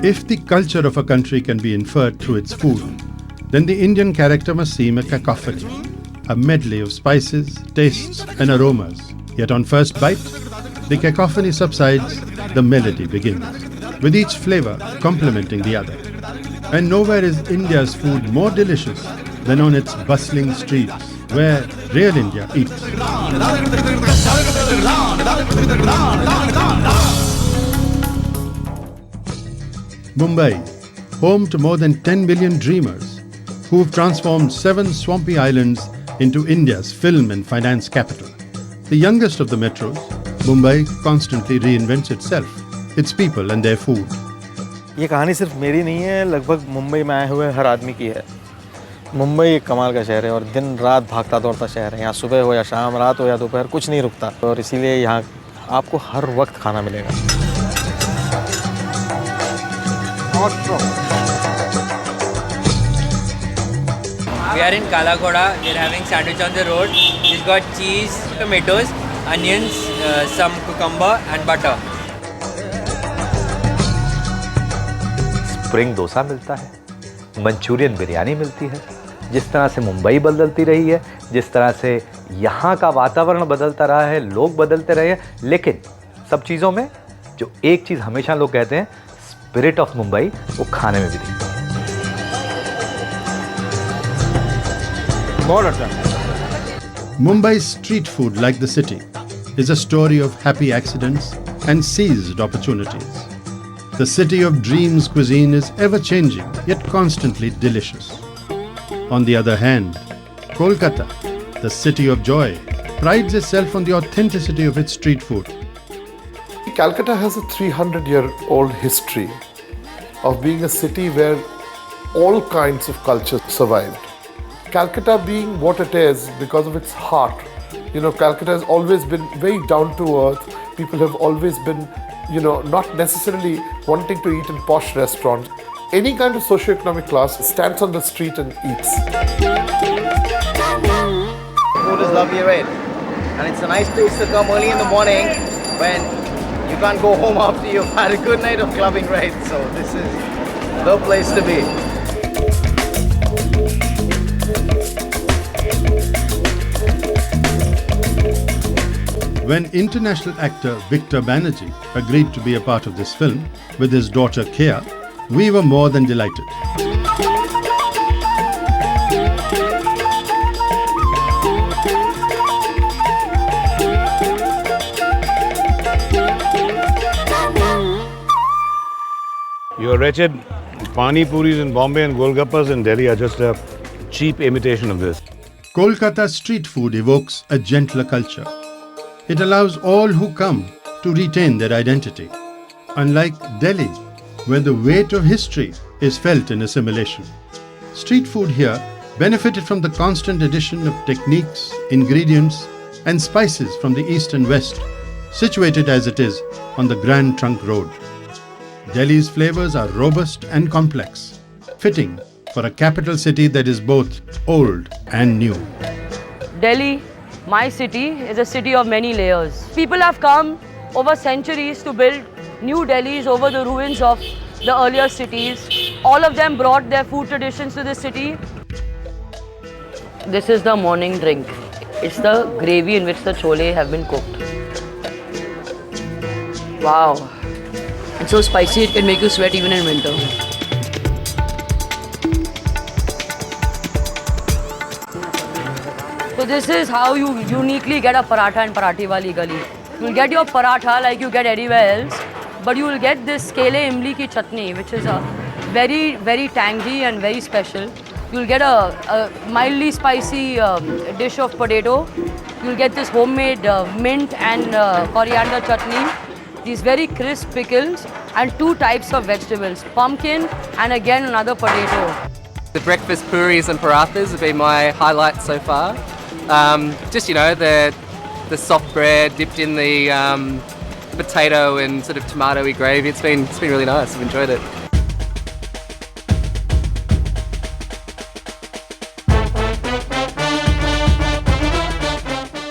If the culture of a country can be inferred through its food, then the Indian character must seem a cacophony, a medley of spices, tastes and aromas. Yet on first bite, the cacophony subsides, the melody begins, with each flavor complementing the other. And nowhere is India's food more delicious than on its bustling streets, where real India eats. Mumbai, home to more than 10 million dreamers who've transformed 7 swampy islands into India's film and finance capital. The youngest of the metros, Mumbai constantly reinvents itself, its people and their food. ये कहानी सिर्फ मेरी नहीं है, लगभग मुंबई में आए हुए हर आदमी की है। मुंबई एक कमाल का शहर है और दिन रात भागता दौड़ता शहर है। यहाँ सुबह हो या शाम, रात हो या दोपहर, कुछ नहीं रुकता और इसीलिए यहाँ आपको हर वक्त खाना मिलेगा। We are in Kalakoda. We are having sandwich on the road. It's got cheese, tomatoes, onions, some cucumber and butter. Spring dosa मिलता है, मंचूरियन बिरयानी मिलती है। जिस तरह से मुंबई बदलती रही है, जिस तरह से यहाँ का वातावरण बदलता रहा है, लोग बदलते रहे हैं, लेकिन सब चीज़ों में जो एक चीज़ हमेशा लोग कहते हैं, स्पिरिट ऑफ मुंबई, वो खाने में भी दिखती है। बहुत अच्छा। Mumbai's street food, like the city, is a story of happy accidents and seized opportunities. The city of dreams cuisine is ever-changing, yet constantly delicious. On the other hand, Kolkata, the city of joy, prides itself on the authenticity of its street food. Calcutta has a 300-year-old history of being a city where all kinds of culture survived. Calcutta being what it is because of its heart. You know, Calcutta has always been very down to earth. People have always been, not necessarily wanting to eat in posh restaurants. Any kind of socio-economic class stands on the street and eats. Food is lovely, right? And it's a nice place to come early in the morning when you can't go home after you've had a good night of clubbing, right? So this is the place to be. When international actor Victor Banerjee agreed to be a part of this film with his daughter Kea, we were more than delighted. Your wretched Pani Puris in Bombay and Golgappas in Delhi are just a cheap imitation of this. Kolkata street food evokes a gentler culture. It allows all who come to retain their identity. Unlike Delhi, where the weight of history is felt in assimilation. Street food here benefited from the constant addition of techniques, ingredients and spices from the east and west, situated as it is on the Grand Trunk Road. Delhi's flavors are robust and complex, fitting for a capital city that is both old and new. Delhi, my city, is a city of many layers. People have come over centuries to build new Delhis over the ruins of the earlier cities. All of them brought their food traditions to the city. This is the morning drink. It's the gravy in which the chole have been cooked. Wow. It's so spicy it can make you sweat even in winter. So this is how you uniquely get a paratha in Parathi Wali Gali. You'll get your paratha like you get anywhere else, but you will get this kele imli ki chutney, which is a very, very tangy and very special. You'll get a mildly spicy dish of potato. You'll get this homemade mint and coriander chutney. These very crisp pickles and 2 types of vegetables, pumpkin and again another potato. The breakfast puris and parathas have been my highlight so far. Just, the soft bread dipped in the potato and sort of tomatoey gravy. It's been really nice. I've enjoyed it.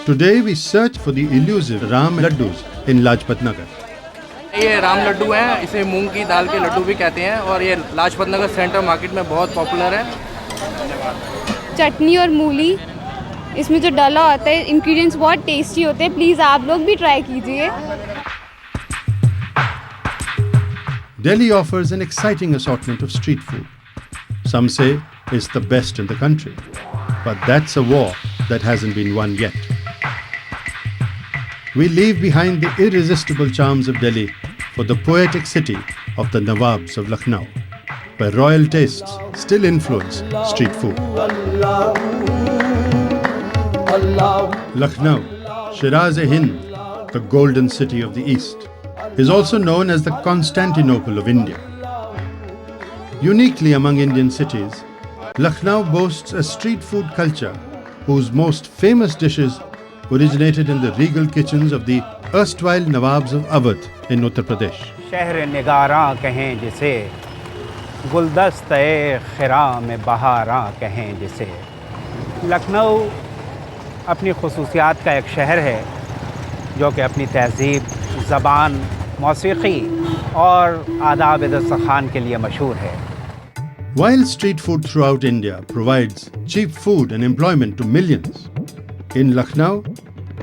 Today we search for the elusive Ram Laddus in Lajpat Nagar. ये राम लड्डू हैं, इसे मूंग की दाल के लड्डू भी कहते हैं और ये लाजपत नगर सेंटर मार्केट में बहुत पॉपुलर है। चटनी और मूली इसमें जो डाला होता है, इंग्रेडिएंट्स बहुत टेस्टी होते हैं, प्लीज़ आप लोग भी ट्राई कीजिए। Delhi offers an exciting assortment of street food. Some say it's the best in the country, but that's a war that hasn't been won yet. We leave behind the irresistible charms of Delhi for the poetic city of the Nawabs of Lucknow, where royal tastes still influence street food. Lucknow, Shiraz-e-Hind, the golden city of the East, is also known as the Constantinople of India. Uniquely among Indian cities, Lucknow boasts a street food culture whose most famous dishes originated in the regal kitchens of the erstwhile Nawabs of Awadh in Uttar Pradesh. शहर निगारां कहें जिसे, गुलदस्ते खिरां में बहारां कहें जिसे। लखनऊ अपनी खुसूसियात का एक शहर है जो कि अपनी तहज़ीब, ज़बान, मौसीक़ी और आदाब दस्तरख़्वान के लिए मशहूर है। While street food throughout India provides cheap food and employment to millions, in Lucknow,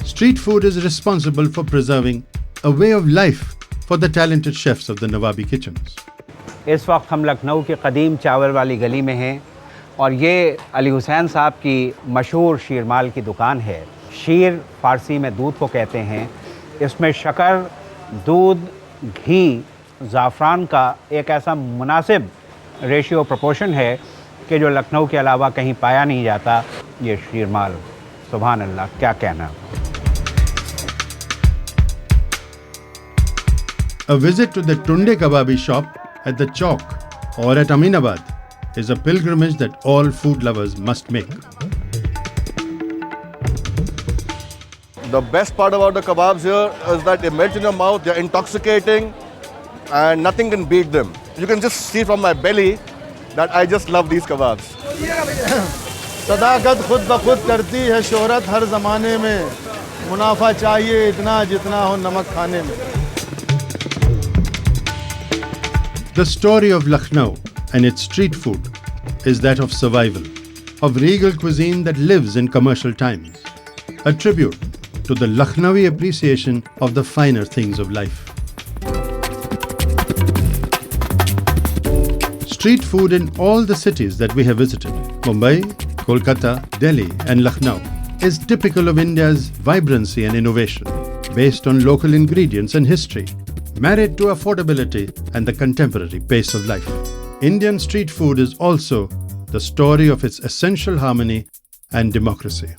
street food is responsible for preserving a way of life for the talented chefs of the Nawabi kitchens. इस वक्त हम लखनऊ की कदीम चावल वाली गली में हैं और ये अली हुसैन साहब की मशहूर शीरमाल की दुकान है। शीर फ़ारसी में दूध को कहते हैं। इसमें शक्कर, दूध, घी, ज़ाफ़रान का एक ऐसा मुनासिब रेशियो प्रोपोर्शन है कि जो लखनऊ के अलावा कहीं पाया नहीं जाता। ये शीरमाल, सुभान अल्लाह, क्या कहना। A visit to the Tunde Kababi shop at the Chowk or at Aminabad is a pilgrimage that all food lovers must make. The best part about the kebabs here is that they melt in your mouth, they're intoxicating and nothing can beat them. You can just see from my belly that I just love these kebabs. सदाकत खुद ब खुद करती है शोहरत हर ज़माने में, मुनाफा चाहिए इतना जितना हो नमक खाने में। The story of Lucknow and its street food is that of survival, of regal cuisine that lives in commercial times, a tribute to the Lucknowi appreciation of the finer things of life. Street food in all the cities that we have visited, Mumbai, Kolkata, Delhi and Lucknow, is typical of India's vibrancy and innovation, based on local ingredients and history, married to affordability and the contemporary pace of life. Indian street food is also the story of its essential harmony and democracy.